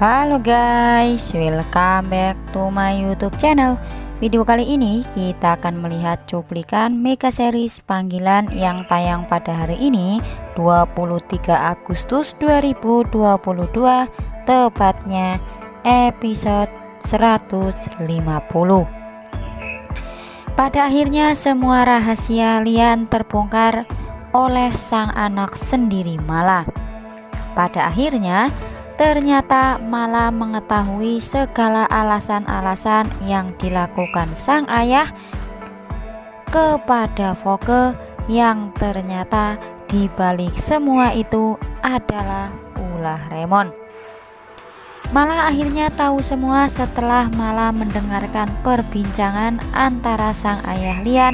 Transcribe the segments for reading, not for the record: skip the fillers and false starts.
Halo guys, welcome back to my YouTube channel. Video kali ini kita akan melihat cuplikan mega series panggilan yang tayang pada hari ini 23 Agustus 2022, tepatnya episode 150. Pada akhirnya semua rahasia Lian terbongkar oleh sang anak sendiri Mala. Pada akhirnya ternyata Mala mengetahui segala alasan-alasan yang dilakukan sang ayah kepada Voke, yang ternyata dibalik semua itu adalah ulah Remon. Mala akhirnya tahu semua setelah Mala mendengarkan perbincangan antara sang ayah Lian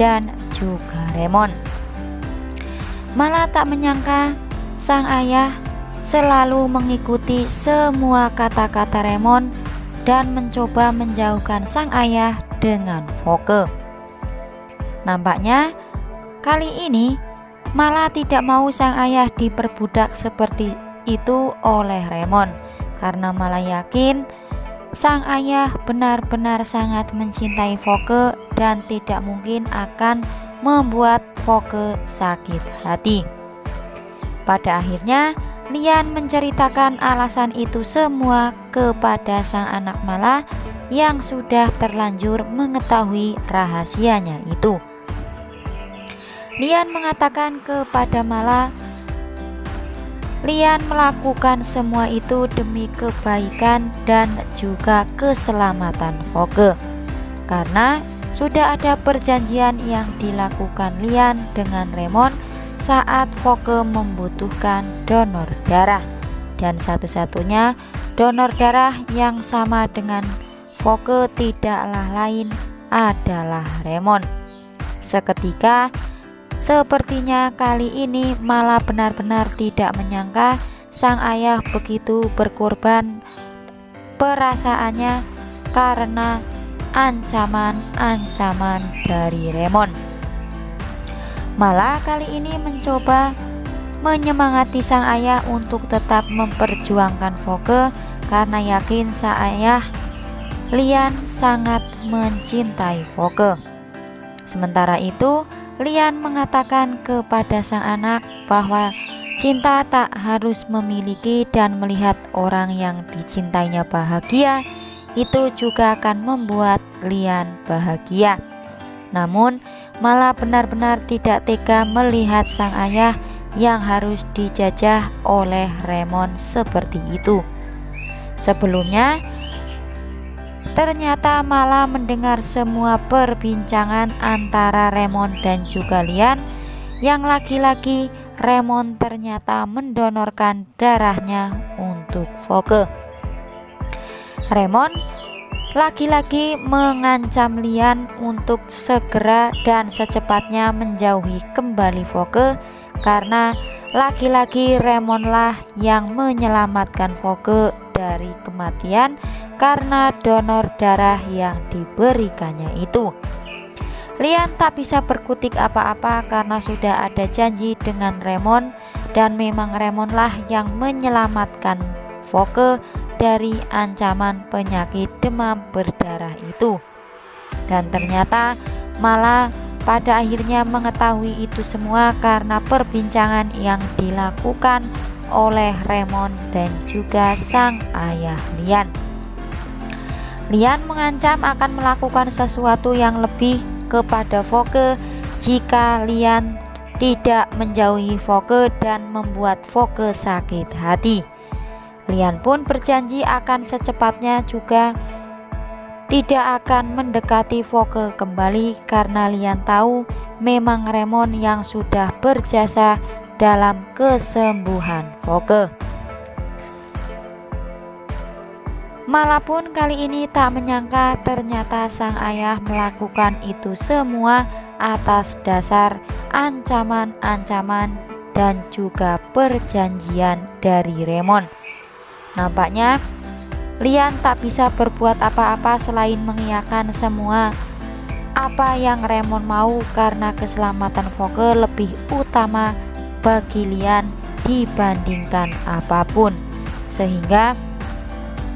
dan juga Remon. Mala tak menyangka sang ayah selalu mengikuti semua kata-kata Remon dan mencoba menjauhkan sang ayah dengan Voke. Nampaknya kali ini Mala tidak mau sang ayah diperbudak seperti itu oleh Remon, karena Mala yakin sang ayah benar-benar sangat mencintai Voke dan tidak mungkin akan membuat Voke sakit hati. Pada akhirnya Lian menceritakan alasan itu semua kepada sang anak Mala yang sudah terlanjur mengetahui rahasianya itu. Lian mengatakan kepada Mala, Lian melakukan semua itu demi kebaikan dan juga keselamatan Voke, karena sudah ada perjanjian yang dilakukan Lian dengan Remon saat Voke membutuhkan donor darah, dan satu-satunya donor darah yang sama dengan Voke tidaklah lain adalah Remon. Seketika sepertinya kali ini Mala benar-benar tidak menyangka sang ayah begitu berkorban perasaannya karena ancaman-ancaman dari Remon. Mala kali ini mencoba menyemangati sang ayah untuk tetap memperjuangkan Voke, karena yakin sang ayah Lian sangat mencintai Voke. Sementara itu Lian mengatakan kepada sang anak bahwa cinta tak harus memiliki, dan melihat orang yang dicintainya bahagia itu juga akan membuat Lian bahagia. Namun Mala benar-benar tidak tega melihat sang ayah yang harus dijajah oleh Remon seperti itu. Sebelumnya ternyata Mala mendengar semua perbincangan antara Remon dan juga Lian, yang lagi-lagi Remon ternyata mendonorkan darahnya untuk Voke. Remon lagi-lagi mengancam Lian untuk segera dan secepatnya menjauhi kembali Voke, karena lagi-lagi Remonlah yang menyelamatkan Voke dari kematian karena donor darah yang diberikannya itu. Lian tak bisa berkutik apa-apa karena sudah ada janji dengan Remon, dan memang Remonlah yang menyelamatkan Voke dari ancaman penyakit demam berdarah itu. Dan ternyata Mala pada akhirnya mengetahui itu semua karena perbincangan yang dilakukan oleh Remon dan juga sang ayah Lian. Lian mengancam akan melakukan sesuatu yang lebih kepada Voke jika Lian tidak menjauhi Voke dan membuat Voke sakit hati. Lian pun berjanji akan secepatnya juga tidak akan mendekati Voke kembali, karena Lian tahu memang Remon yang sudah berjasa dalam kesembuhan Voke. Mala pun kali ini tak menyangka ternyata sang ayah melakukan itu semua atas dasar ancaman-ancaman dan juga perjanjian dari Remon. Nampaknya Lian tak bisa berbuat apa-apa selain mengiyakan semua apa yang Remon mau, karena keselamatan Voke lebih utama bagi Lian dibandingkan apapun. Sehingga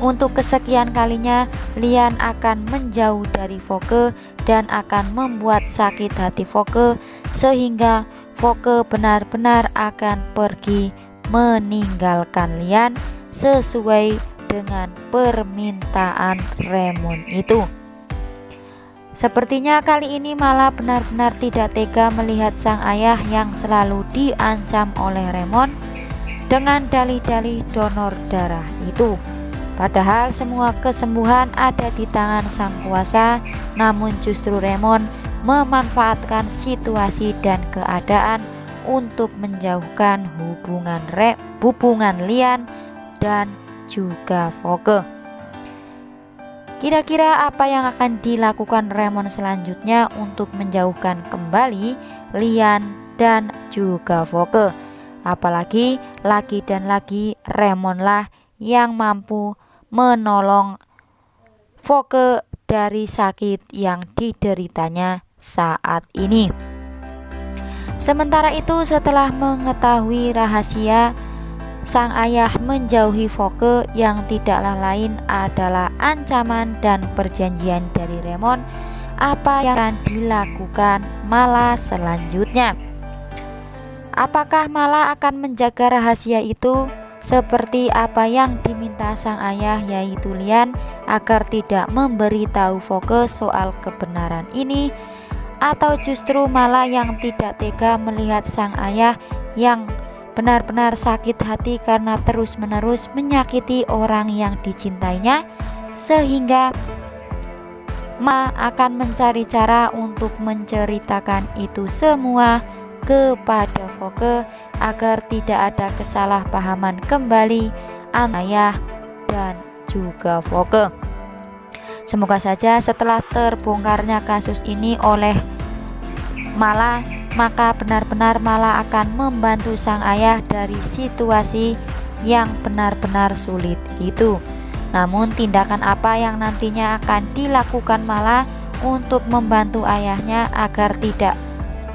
Untuk kesekian kalinya Lian akan menjauh dari Voke dan akan membuat sakit hati Voke, sehingga Voke benar-benar akan pergi meninggalkan Lian sesuai dengan permintaan Remon itu. Sepertinya kali ini Mala benar-benar tidak tega melihat sang ayah yang selalu diancam oleh Remon dengan dalih-dalih donor darah itu. Padahal semua kesembuhan ada di tangan sang kuasa, namun justru Remon memanfaatkan situasi dan keadaan untuk menjauhkan hubungan Lian dan juga Voke. Kira-kira apa yang akan dilakukan Remon selanjutnya untuk menjauhkan kembali Lian dan juga Voke? Apalagi lagi dan lagi Remonlah yang mampu menolong Voke dari sakit yang dideritanya saat ini. Sementara itu, setelah mengetahui rahasia sang ayah menjauhi Voke yang tidaklah lain adalah ancaman dan perjanjian dari Remon, apa yang akan dilakukan Mala selanjutnya? Apakah Mala akan menjaga rahasia itu seperti apa yang diminta sang ayah, yaitu Lian, agar tidak memberitahu Voke soal kebenaran ini? Atau justru Mala yang tidak tega melihat sang ayah yang benar-benar sakit hati karena terus-menerus menyakiti orang yang dicintainya, sehingga Mala akan mencari cara untuk menceritakan itu semua kepada Voke agar tidak ada kesalahpahaman kembali antara ayah dan juga Voke. Semoga saja setelah terbongkarnya kasus ini oleh Mala, maka benar-benar Mala akan membantu sang ayah dari situasi yang benar-benar sulit itu. Namun tindakan apa yang nantinya akan dilakukan Mala untuk membantu ayahnya agar tidak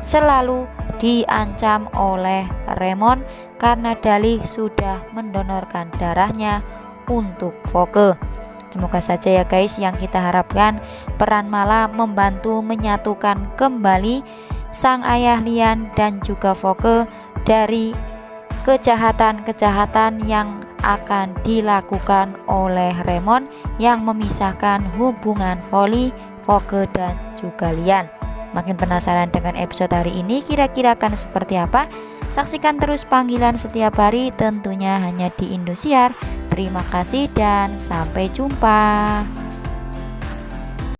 selalu diancam oleh Remon karena dalih sudah mendonorkan darahnya untuk Voke. Semoga saja ya guys, yang kita harapkan peran Mala membantu menyatukan kembali sang ayah Lian dan juga Voke dari kejahatan-kejahatan yang akan dilakukan oleh Remon yang memisahkan hubungan Voke dan juga Lian. Makin penasaran dengan episode hari ini, kira-kira akan seperti apa? Saksikan terus Panggilan setiap hari, tentunya hanya di Indosiar. Terima kasih dan sampai jumpa.